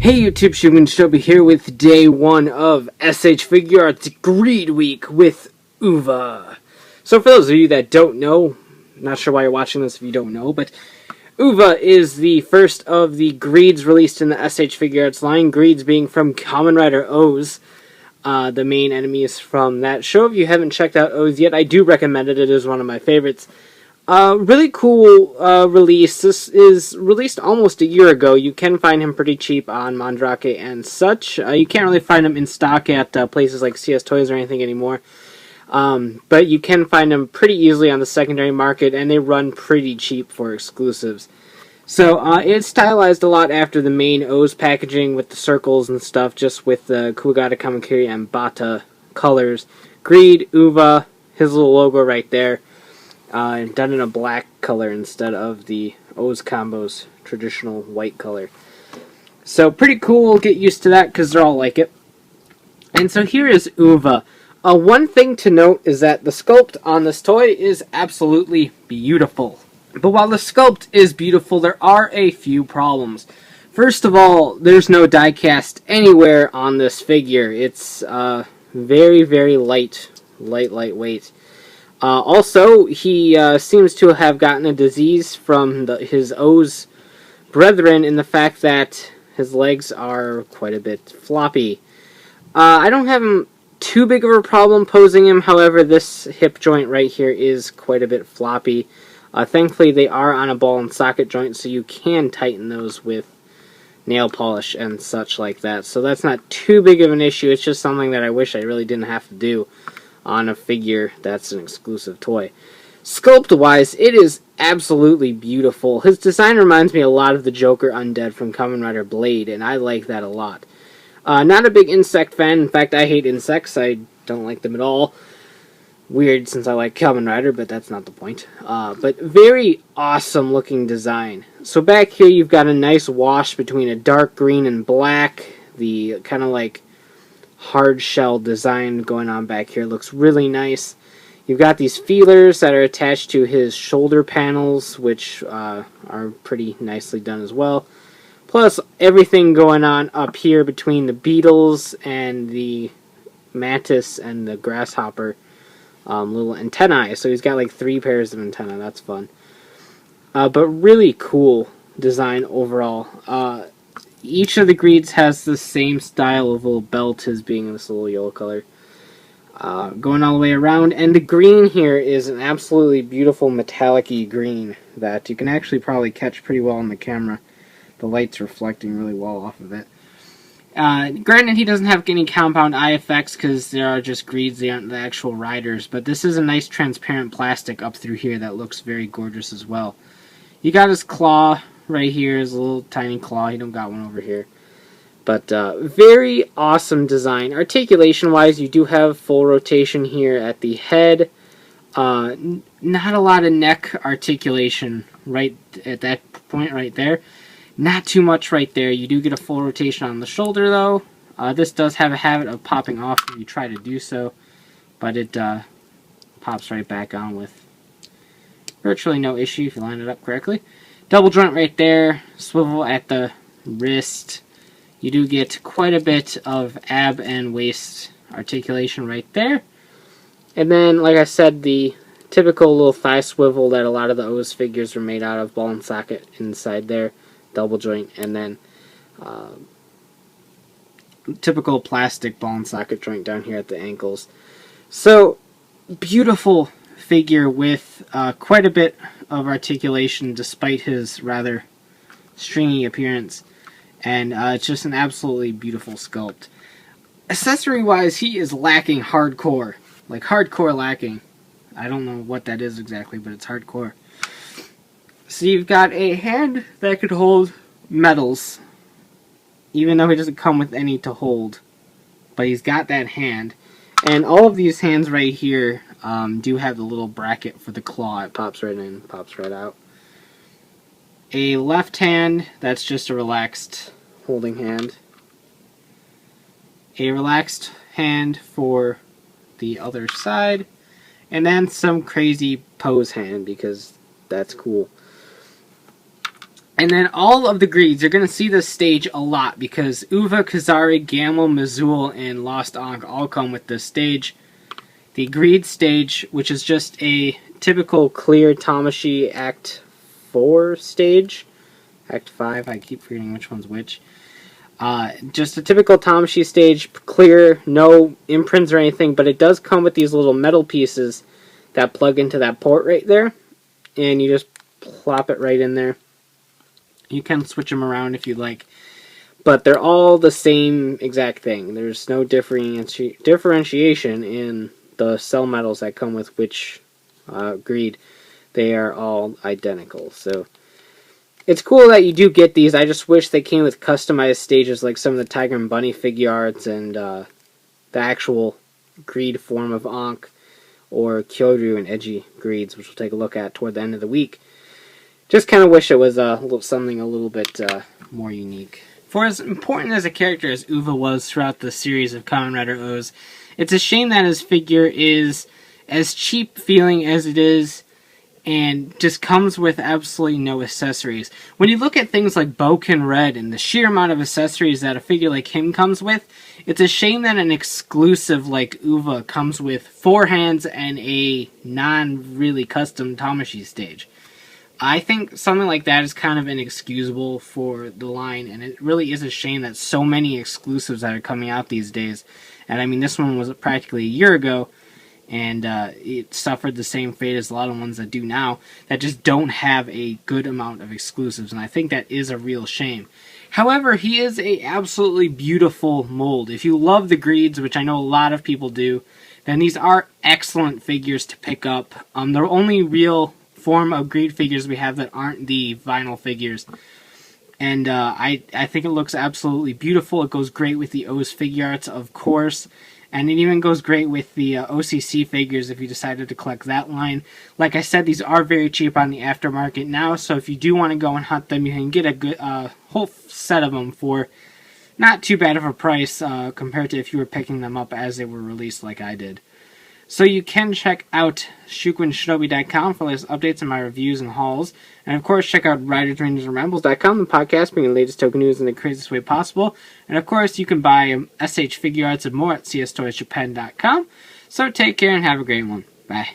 Hey YouTube, Shobi here with day one of S.H.Figuarts Greeed Week with OOO. So for those of you that don't know, not sure why you're watching this if you don't know, but OOO is the first of the Greeds released in the S.H.Figuarts line, Greeds being from Kamen Rider O's, the main enemies from that show. If you haven't checked out O's yet, I do recommend it. It is one of my favorites. Really cool release. This is released almost a year ago. You can find him pretty cheap on Mandrake and such. You can't really find him in stock at places like CS Toys or anything anymore. But you can find them pretty easily on the secondary market, and they run pretty cheap for exclusives. So it's stylized a lot after the main O's packaging with the circles and stuff, just with the Kuwagata, Kamakiri, and Bata colors. Greed, OOO, his little logo right there. Done in a black color instead of the O's Combo's traditional white color. So pretty cool, get used to that because they're all like it. And so here is OOO. One thing to note is that the sculpt on this toy is absolutely beautiful. But while the sculpt is beautiful, there are a few problems. First of all, there's no die cast anywhere on this figure. It's very, very lightweight. Also, he seems to have gotten a disease from his O's brethren in the fact that his legs are quite a bit floppy. I don't have too big of a problem posing him, however, this hip joint right here is quite a bit floppy. Thankfully, they are on a ball and socket joint, so you can tighten those with nail polish and such like that. So that's not too big of an issue. It's just something that I wish I really didn't have to do on a figure that's an exclusive toy. Sculpt-wise, it is absolutely beautiful. His design reminds me a lot of the Joker Undead from Kamen Rider Blade, and I like that a lot. Not a big insect fan. In fact, I hate insects. I don't like them at all. Weird since I like Kamen Rider, but that's not the point. But very awesome looking design. So back here you've got a nice wash between a dark green and black. The kind of like hard shell design going on back here looks really nice. You've got these feelers that are attached to his shoulder panels, which are pretty nicely done as well. Plus everything going on up here between the beetles and the mantis and the grasshopper little antennae. So he's got like 3 pairs of antennae. That's fun. But really cool design overall. Each of the Greeds has the same style of little belt, his being this little yellow color. Going all the way around. And the green here is an absolutely beautiful metallic-y green that you can actually probably catch pretty well on the camera. The light's reflecting really well off of it. Granted, he doesn't have any compound eye effects because they are just Greeds, they aren't the actual riders. But this is a nice transparent plastic up through here that looks very gorgeous as well. You got his claw right here, his little tiny claw. He don't got one over here. But very awesome design. Articulation-wise, you do have full rotation here at the head. Not a lot of neck articulation right at that point right there. Not too much right there. You do get a full rotation on the shoulder, though. This does have a habit of popping off if you try to do so. But it pops right back on with virtually no issue if you line it up correctly. Double joint right there. Swivel at the wrist. You do get quite a bit of ab and waist articulation right there. And then, like I said, the typical little thigh swivel that a lot of the O's figures are made out of. Ball and socket inside there. Double joint, and then typical plastic ball and socket joint down here at the ankles. So, beautiful figure with quite a bit of articulation despite his rather stringy appearance. And it's just an absolutely beautiful sculpt. Accessory-wise, he is lacking hardcore. Like, hardcore lacking. I don't know what that is exactly, but it's hardcore. So you've got a hand that could hold medals, even though he doesn't come with any to hold. But he's got that hand. And all of these hands right here do have the little bracket for the claw. It pops right in, pops right out. A left hand, that's just a relaxed holding hand. A relaxed hand for the other side. And then some crazy pose hand, because that's cool. And then all of the Greeds, you're going to see this stage a lot because Uva, Kazari, Gamel, Mazul, and Lost Ankh all come with this stage. The Greed stage, which is just a typical clear Tamashii Act 4 stage. Act 5, I keep forgetting which one's which. Just a typical Tamashii stage, clear, no imprints or anything, but it does come with these little metal pieces that plug into that port right there. And you just plop it right in there. You can switch them around if you like. But they're all the same exact thing. There's no differentiation in the cell metals that come with which Greed. They are all identical. So it's cool that you do get these. I just wish they came with customized stages like some of the Tiger and Bunny Figuarts and the actual Greed form of Ankh or Kyoryu and Edgy Greeds, which we'll take a look at toward the end of the week. Just kind of wish it was something a little bit more unique. For as important as a character as Uva was throughout the series of Kamen Rider O's, it's a shame that his figure is as cheap feeling as it is and just comes with absolutely no accessories. When you look at things like Boken Red and the sheer amount of accessories that a figure like him comes with, it's a shame that an exclusive like Uva comes with 4 hands and a non-really custom Tamashii stage. I think something like that is kind of inexcusable for the line, and it really is a shame that so many exclusives that are coming out these days, and I mean this one was practically a year ago, and it suffered the same fate as a lot of ones that do now, that just don't have a good amount of exclusives, and I think that is a real shame. However, he is a absolutely beautiful mold. If you love the Greeds, which I know a lot of people do, then these are excellent figures to pick up. They're only real form of Greed figures we have that aren't the vinyl figures. And I think it looks absolutely beautiful. It goes great with the O's Figuarts, of course. And it even goes great with the OCC figures if you decided to collect that line. Like I said, these are very cheap on the aftermarket now, so if you do want to go and hunt them, you can get a good whole set of them for not too bad of a price compared to if you were picking them up as they were released like I did. So you can check out shukwinshinobi.com for latest updates on my reviews and hauls. And of course, check out ridersrangersandrambles.com, the podcast bringing the latest token news in the craziest way possible. And of course, you can buy S.H. Figuarts and more at cstoysjapan.com. So take care and have a great one. Bye.